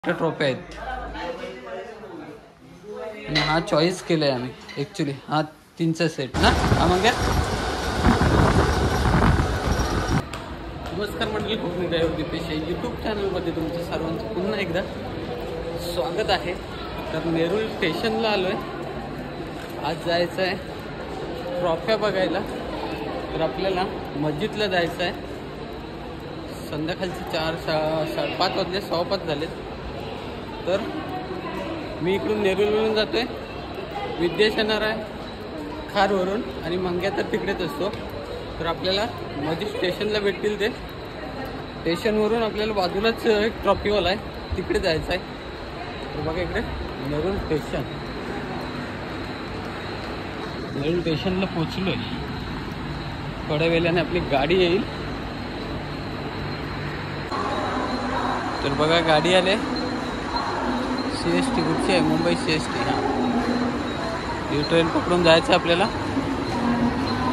Trophy आहेत आणि हा चॉईस केलाय आम्ही ॲक्च्युली हा 3चा सेट ना हा मग नमस्कार मंडळी, कोकणी ड्रायव्हर दीपेश यूट्यूब चॅनलमध्ये तुमचं सर्वांचं पुन्हा एकदा स्वागत आहे. तर नेरूळ स्टेशनला आलो आहे. आज जायचं आहे ट्रॉफ्या बघायला. तर आपल्याला मस्जिदला जायचं आहे. संध्याकाळचे 4-5 वाजले, 5:15 झालेत. तर मी इकडून नेरूळवरून जातो आहे, विद्याश येणार आहे खारवरून आणि मंग्या तर तिकडेच असतो. तर आपल्याला मस्जिद स्टेशनला भेटतील. ते स्टेशनवरून आपल्याला बाजूलाच एक ट्रॉफीवाला आहे, तिकडे जायचं आहे. तर बघा इकडे नेरूळ स्टेशन. नेरूळ स्टेशनला पोचलो आहे. थोड्या वेळाने आपली गाडी येईल. तर बघा गाडी आले. CST कुठची आहे? मुंबई CST. ही ट्रेन पकडून जायचं आपल्याला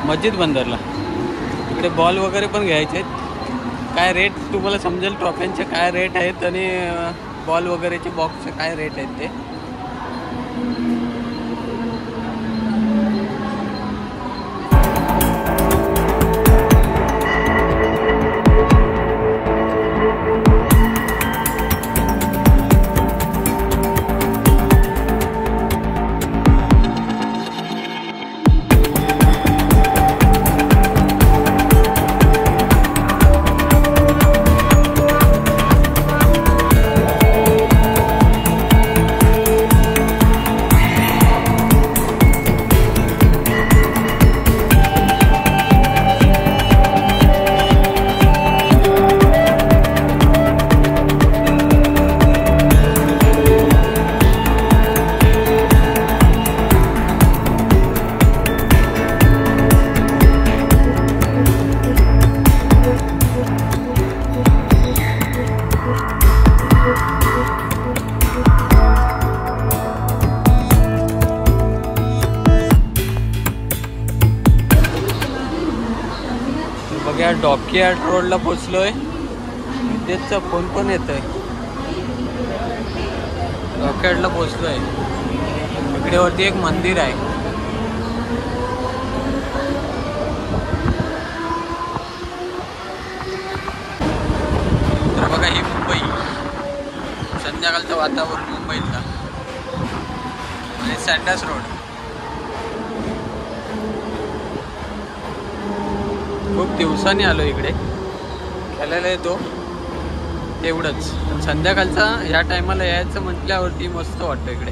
मस्जिद बंदरला. इकडे बॉल वगैरे पण घ्यायचे आहेत. काय रेट तुम्हाला समजेल ट्रॉफ्यांचे काय रेट आहेत आणि बॉल वगैरेचे बॉक्सचे काय रेट आहेत ते. बघा डॉकयार्ड रोडला पोचलोय. विद्याचा फोन पण येतोय. डॉकयार्डला पोचलोय. इकडे वरती एक मंदिर आहे. तर बघा ही मुंबई, संध्याकाळचं वातावरण मुंबईतला आणि सँडस रोड. खूप दिवसांनी आलो इकडे. खेळायला येतो तेवढंच. संध्याकाळचा ह्या टायमाला यायचं म्हटल्यावरती मस्त वाटतं इकडे.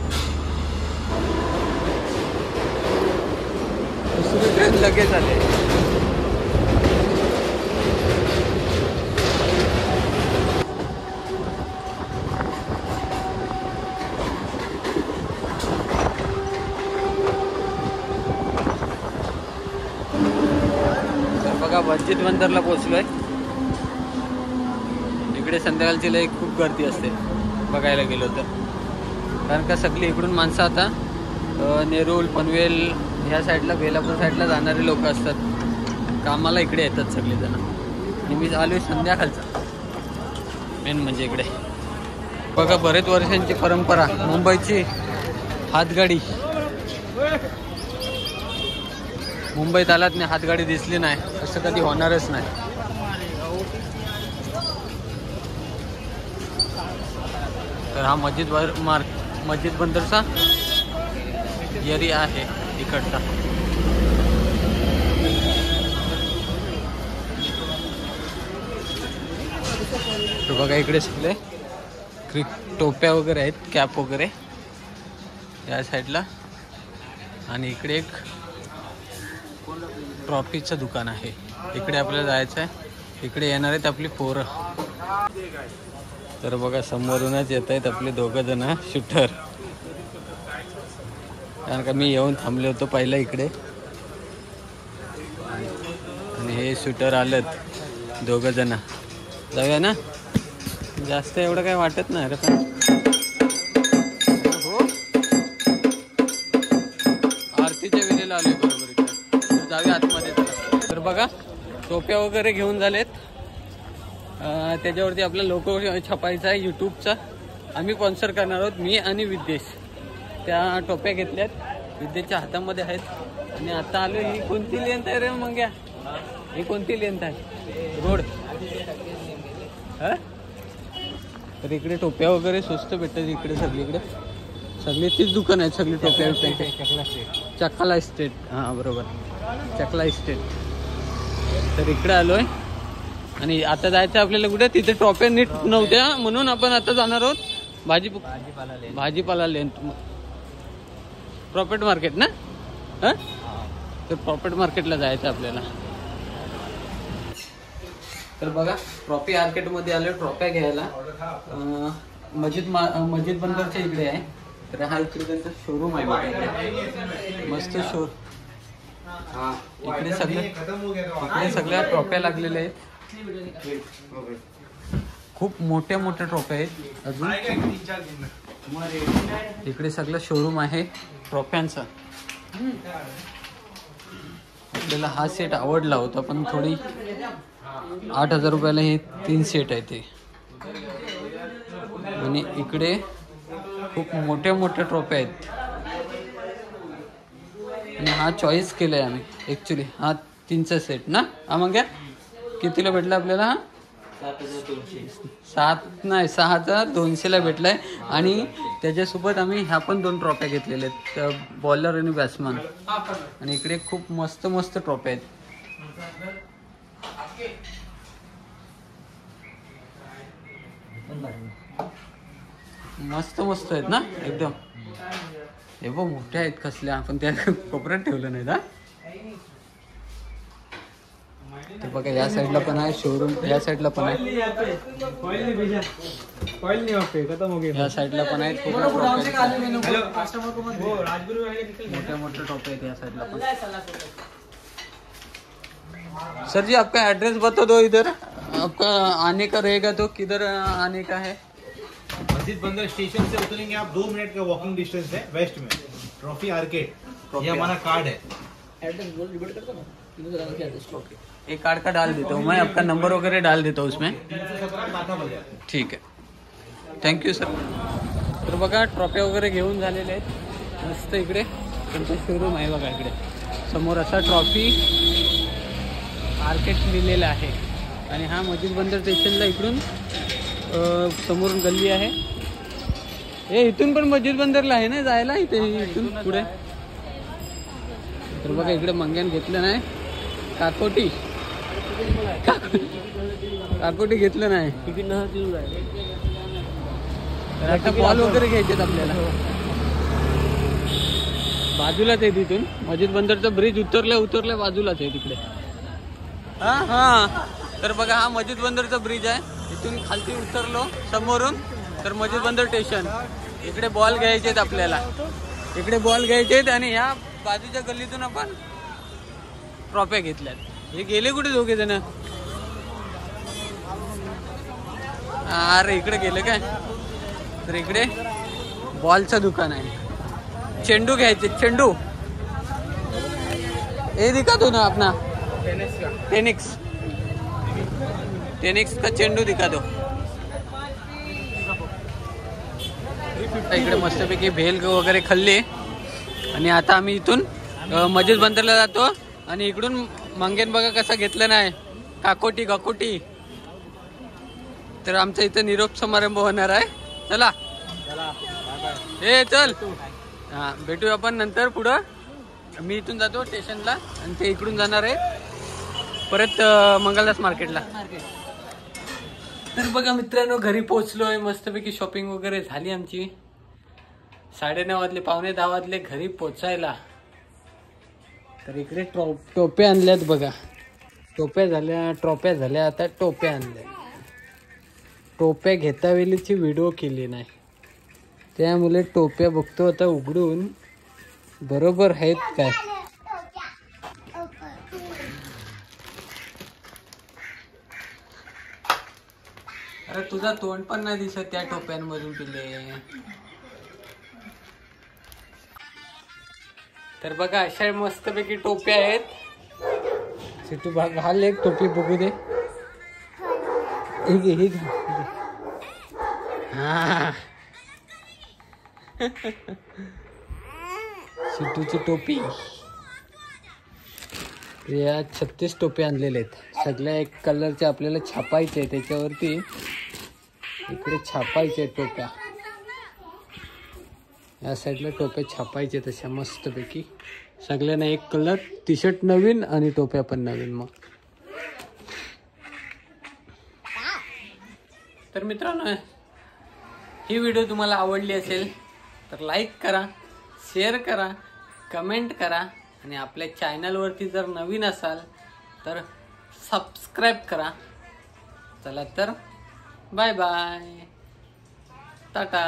दुसरी ट्रेन लगेच आले. बघा मस्जिद बंदरला पोचलोय. इकडे संध्याकाळची लई खूप गर्दी असते बघायला गेलो तर. कारण का सगळी इकडून माणसं आता नेरूळ पनवेल ह्या साईडला, बेलापूर साईडला जाणारे लोक असतात. कामाला इकडे येतात सगळेजण. आणि मी आलोय संध्याकाळचा. मेन म्हणजे इकडे बघा बरेच वर्षांची परंपरा मुंबईची हातगाडी. मुंबईत आलात नाही हातगाडी दिसली नाही असं कधी होणारच नाही. तर हा मस्जिद बंदरचा एरिया आहे इकडचा. तर बघा इकडे सगळे टोप्या वगैरे आहेत, कॅप वगैरे या साईडला. आणि इकडे एक ट्रॉफीचं दुकान आहे. इकडे आपल्याला जायचं आहे. इकडे येणार आहेत आपली पोरं. तर बघा समोरूनच येत आहेत आपले 2 जण शूटर. कारण का मी येऊन थांबले होतो पहिला इकडे आणि हे शूटर आलेत 2 जण. जाऊया ना. जास्त एवढं काही वाटत नाही रे. पण हो आरतीच्या वेळेला आलोय बरोबर इकडे. जाऊया आतमध्ये. तर बघा टोप्या वगैरे घेऊन झालेत. त्याच्यावरती आपला लोगो छापायचा आहे यूट्यूबचा. आम्ही स्पॉन्सर करणार आहोत, मी आणि विद्येश. त्या टोप्या घेतल्यात, विद्येच्या हातामध्ये आहेत. आणि आता आलो. ही कोणती लेंथ आहे रे मंग्या? ही कोणती लेंथ आहे? रोड. हा, तर इकडे टोप्या वगैरे स्वस्त भेटतात इकडे सगळीकडे. सगळी तीच दुकान आहेत, सगळी टोप्या बिप्यांचे. चकला इस्टेट. हां बरोबर, चकला इस्टेट. तर इकडे आलोय आणि आता जायचं आपल्याला कुठे. तिथे टोप्या नीट नव्हत्या म्हणून आपण आता जाणार आहोत भाजीपाला लेन. प्रॉफिट मार्केट ना. हां, तर प्रॉफिट मार्केटला जायचं आपल्याला. तर बघा ट्रॉफी मार्केटमध्ये आलो ट्रॉफ्या घ्यायला. मस्जिद बंदरच्या इकडे आहे. तर हा इकडे त्यांचा शोरूम आहे बघा, मस्त शोरूम. हा, इकडे सगळ्या ट्रॉफ्या लागलेल्या आहेत. खूप मोठ्या मोठ्या ट्रॉफ्या आहेत अजून. इकडे सगळं शोरूम आहे ट्रॉफ्यांचा. आपल्याला हा सेट आवडला होता पण थोडी 8,000 रुपयाला हे 3 सेट आहे ते. आणि इकडे खूप मोठ्या मोठ्या ट्रॉफ्या आहेत. आणि हा चॉईस केलाय आम्ही ऍक्च्युली. हा 3चा सेट ना. हा मग कितीला भेटला आपल्याला? 6,200ला भेटलाय. आणि त्याच्यासोबत आम्ही ह्या पण 2 ट्रॉफ्या घेतलेल्या आहेत, बॉलर आणि बॅट्समन. आणि इकडे खूप मस्त मस्त ट्रॉफ्या आहेत. मस्त मस्त आहेत ना एकदम. हे बघ मोठ्या आहेत कसल्या, आपण त्या कोपऱ्यात ठेवलं नाही ना. ते बघा या साईडला पण आहे शोरूम, या साईडला पण आहे, या साईडला पण आहेत. मोठ्या मोठ्या टॉप आहेत या साईडला पण. सर जी आपका एड्रेस बता दो, इधर आपका आने का रहेगा तो किधर आने का है? मस्जिद बंदर स्टेशन से उतरेंगे आप, 2 मिनट का वॉकिंग डिस्टेंस है वेस्ट में, ट्रॉफी आर्केड. ये हमारा कार्ड है. एड्रेस बोल रिपीट करता ना, एक कार्ड का डाल देता हूँ मैं, आपका नंबर वगैरह डाल देता हूँ उसमें. ठीक है, थँक्यू सर. तर बघा ट्रॉफ्या वगैरे घेऊन झालेले आहेत मस्त. इकडे त्यांचं शोरूम आहे बघा. इकडे समोर असा ट्रॉफी आर्केड लिहिलेला आहे. आणि हा मस्जिद बंदर स्टेशनला इकडून समोरून गल्ली आहे. हे इथून पण मस्जिद बंदरला आहे ना जायला, इथे इथून पुढे. तर बघा इकडे मंग्यान घेतलं नाही, काकोटी घेतलं नाही. तर आता बॉल वगैरे घ्यायचेत आपल्याला. बाजूलाच आहे तिथून मस्जिद बंदरचा ब्रिज. उतरल्या बाजूलाच आहे तिकडे. हा, तर बघा हा मस्जिद बंदरचा ब्रिज आहे. इथून खालती उतरलो समोरून तर मस्जिद बंदर स्टेशन. इकडे बॉल घ्यायचेत आपल्याला, इकडे बॉल घ्यायचेत. आणि ह्या बाजूच्या गल्लीतून आपण ट्रॉफ्या घेतल्यात. हे गेले कुठे दोघे जण? अरे इकडे गेले काय? तर इकडे बॉलचं दुकान आहे. चेंडू घ्यायचे, चेंडू. हे दिखा दो ना अपना टेनिक्स का चेंडू दिखा दो. इकडे मस्तपैकी भेल वगैरे खाल्ली. आणि आता आम्ही इथून मस्जिद बंदरला जातो. आणि इकडून मंगेन बघा कसा घेतलं नाही, काकोटी. तर आमच्या इथं निरोप समारंभ होणार आहे. चला हे चल. हा, भेटूया आपण नंतर पुढं. मी इथून जातो स्टेशनला आणि ते इकडून जाणार आहे परत मंगलदास मार्केटला. तर बघा मित्रांनो घरी पोहोचलोय. मस्तपैकी शॉपिंग वगैरे झाली आमची. 9:30 वाजले, 9:45 वाजले घरी पोचायला. तर इकडे टोप्या आणल्यात बघा. टोप्या झाल्या, ट्रॉफ्या झाल्या, आता टोप्या आणल्या. टोप्या घेता वेळीची व्हिडिओ केली नाही, त्यामुळे टोप्या बघतो आता उघडून बरोबर आहेत काय. अरे तुझा तोंड पण नाही दिसत त्या टोप्यांमधून पिले. तर बघा अशा मस्तपैकी टोप्या आहेत. सिटू भाग घाल एक टोपी बघू दे. हा सिटूची टोपी, या 36 टोपी आणलेले आहेत. सगळ्या एक कलरचे आपल्याला छापायचे आहे. त्याच्यावरती इकडे छापायचे टोप्या, या साईडला टोप्या छापायचे तशा मस्तपैकी. सगळ्यांना एक कलर, टी शर्ट नवीन आणि टोप्या पण नवीन. मग तर मित्रांनो, ही व्हिडिओ तुम्हाला आवडली असेल तर लाईक करा, शेअर करा, कमेंट करा आणि आपल्या चॅनलवरती जर नवीन असाल तर सबस्क्राईब करा. चला तर बाय बाय, टाटा.